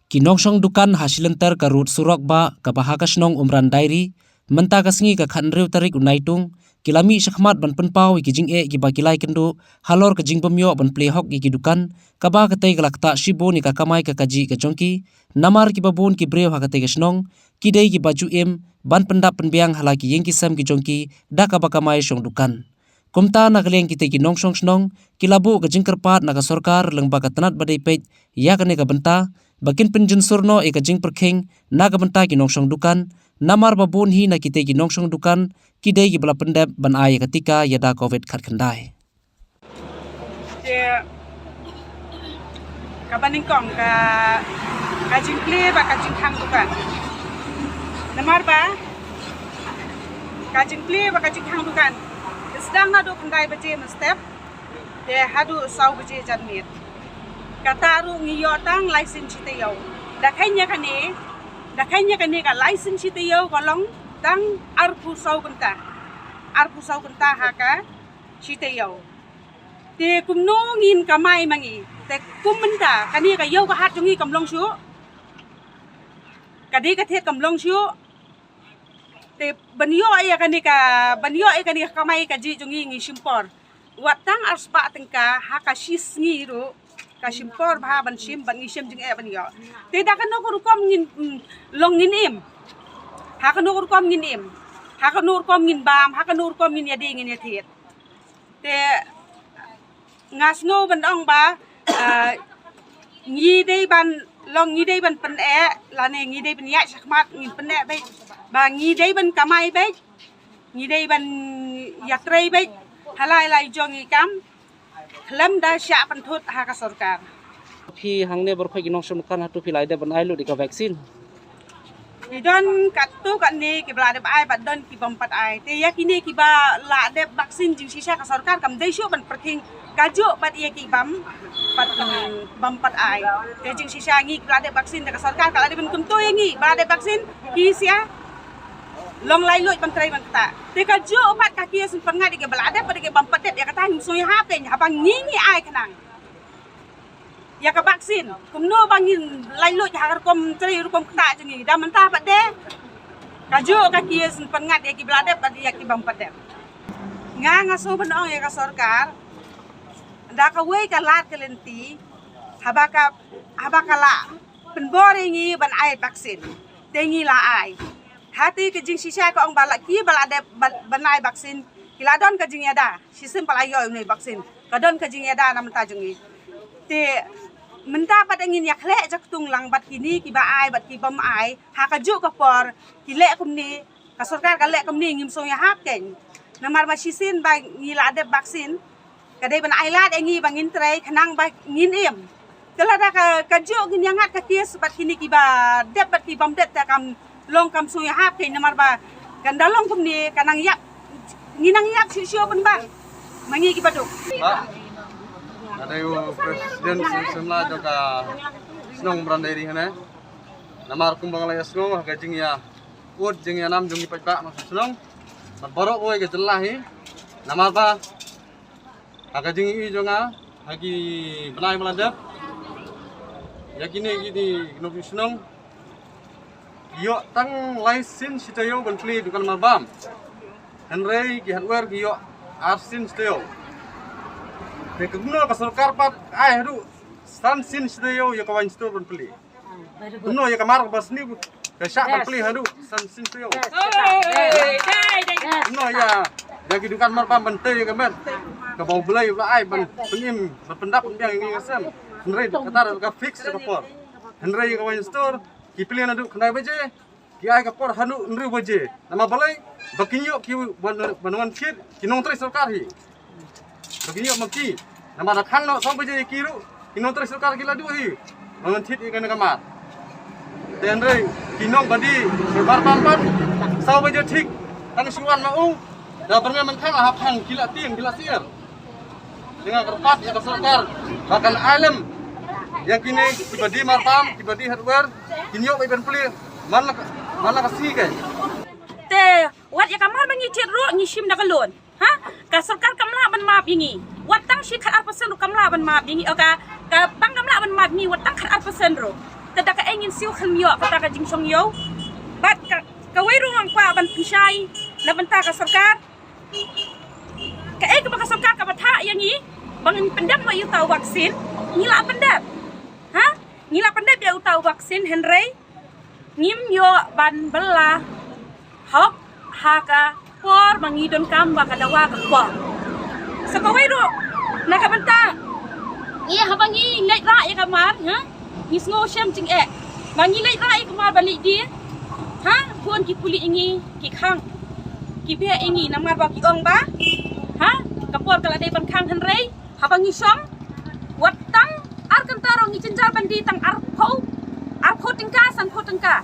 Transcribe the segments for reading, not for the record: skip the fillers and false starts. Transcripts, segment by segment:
Kinongsong dukan hasilenter karut surok ba kabahakas nong umran dairi menta kasngi ka khanreu tarik unaitung kilami syakmat ban penpau ikijing giba kilai kendo halor kajing pemyo ban plehok iki dukan kaba katai galakta shibo ni kakamai kakaji kajongki namar kibabun kibreu hakatai kasnong kidai ki baju em ban pendap penbiang halaki yengki sam kijongki da kabakamai syong dukan kumta nakaleng kita ki nongsong snong kilabu kajing kerpat naga sorkar lengba katanat badai pej ya kane ka benta bakin penjun surno e kajing perkheng naga benta ki nongsong dukan namar babun hi na kita ki nongsong dukan kidai ki bala pendap ban ai ketika yada covid khat khandai kabaning kong kajing kle ba kajing khang dukan namar ba kajing kle ba kajing khang dukan sedang nado pendai baje step de hadu sau baje janmit kata ru ngiyo tang license chite yo dakhainya kane ka license chite yo kolong tang arpu sau kenta haka chite yo te kumno ngin kamai mangi te kumenta kani ka yo ka hat jungi kamlong shu kadi ka the kamlong shu te banyo ay kani kamai ka ji jungi ngi simpor watang arspa tengka haka shis ngi ro ka simpor ba ban sim ban ngi sim jing e banyo te da kan ko kom ngin long ngin im haka no kom ngin im haka no kom ngin bam haka no kom ngin yadi ngin yathet te ngasno ban ong ba ngi dei ban long ngi dei ban pen e lane ngi dei ban ya sakmat ngin pen e bai ba ngi dei ban kamai bai ngi dei ban yatrei bai halai lai jongi kam lam da sya pan thut ha ka sarkar phi hangne berkhoi ki nongsong dukan hatu phi laide ban ai lu di ka vaksin idon katu kan ni ki bla de ai ban don ki bompat ai te yakini ki ba la de vaksin jing sisa ka sarkar kam dei shu ban perking kajo bat ia ki bam pat bompat ai te jing sisa ngi bla de vaksin ka sarkar kala de ban kunto yangi bla de vaksin ki sia long lai luit ban trai ban kata te kajo pat kaki sun pengat ke bla de pada ke bompat de ya kata sui ha pe nya bang ngi ai kanang ya ka vaksin kumno bangin lai luit ha kom trai kom kata jengi da menta pat de kajo kaki sun pengat ya ki bla de pada ya ki bompat de ngaso ban ong ya ka sarkar da ka wei ka lat kelenti habaka la penboringi ban ai vaksin tengi la ai hati kejing sisa ko ong balak ki balade banai vaksin kiladon kejing yada sistem palayo ni vaksin kadon kejing yada nam tajungi te menta padangin yakle jak tung lang bat kini ki ba ai bat ki bam ai ha ka ju ka por ki le kumni ka sarkar ka le kumni ngim so ya hap ken namar ma sisin ba ngilade vaksin kadai ban ai lat engi bangin trai khanang ba ngin em kelada ka ju ngin yangat ka ties bat kini ki ba det bat ki bam det ta kam long kam suya hap kay namar ba gandalong kumni kanang yap nginang yap sisyo pun ba mangi ki baduk ba ada yo presiden semla joka snong branderi hane namar kumbang laya snong ka jing ya ud jing ya nam jungi pajba ma snong borok oi ke jelahi namar ba ka jing i jonga hagi benai meladap yakini gidi nobi snong yo tang license sitayo ban pli dukan marbam henrei ki hardware ki yo arsin sitayo de kuno ka sarkar pat ai hadu san sin sitayo yo kawan store ban pli kuno yo kamar basni ka syak ban pli hadu san sin sitayo kuno ya ki dukan marbam bente yo kamen ka bau belai ba ai ban pengim berpendap yang ngi ngasem henrei kata ka fix ka por henrei kawan store ki pilihan adu kena baje ki ai ka por hanu nri baje nama balai bakinyo ki banwan kit ki nong tri sarkar hi bakinyo maki nama rakhan no sam baje ki ru ki nong tri sarkar ki ladu hi banwan kit i kana kamar tenre ki nong badi bar pan sau baje thik tan suan ma ung da bernga man khang hap hang kila tiang kila siar dengan kerpat ya sarkar bahkan alam yang kini kibadi marpam kibadi hardware kini yo ben pli mana kasih kan te wat ya kamar mangi ru ngi sim da kalon ha ka sarkar kamla ban map yingi watang shi khat % kamla ban map yingi ka bang kamla ban map ni watang khat % ro Tidak ingin siu khmyo kata ka jing song yo. Bat ka weru ang kwa ban pisai na banta ka sarkar. Ka ka baka sarkar ka batha yang ni bang pendam mo yu tahu vaksin ngila pendam. Ha? Ngila pendam ya tahu vaksin Henry. Ngim yo ban bela hok haka por mangidon kam baka dawa ka por. Sa ka weru na ka banta. Iya habangi lek ra ya kamar, ha? Ni sngo shem jing Bangi lek ra ya kamar balik dia. Ha? Puan ki kulit ingi ki khang. Ki be ingi namar ba ki ong ba? Ha? Kapor kala dai ban khang Henry. Habangi som wat tang ar kantaro ngi cenjar bandi tang ar pho tingka san pho tingka.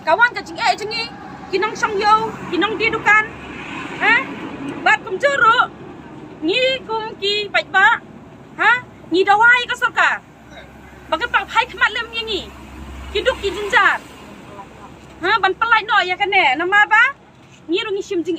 Kawan ka jing jengi kinong song yo, kinong di dukan. Ha? Bat kum juru. Ngi kum ki pai ba. Ha? Ngi dawai ka sarkar. Bagai pak hai khmat lem yang ni. Kiduk ki jinjar. Ha ban pelai no ya kan nama ba? Ngi rungi shim jing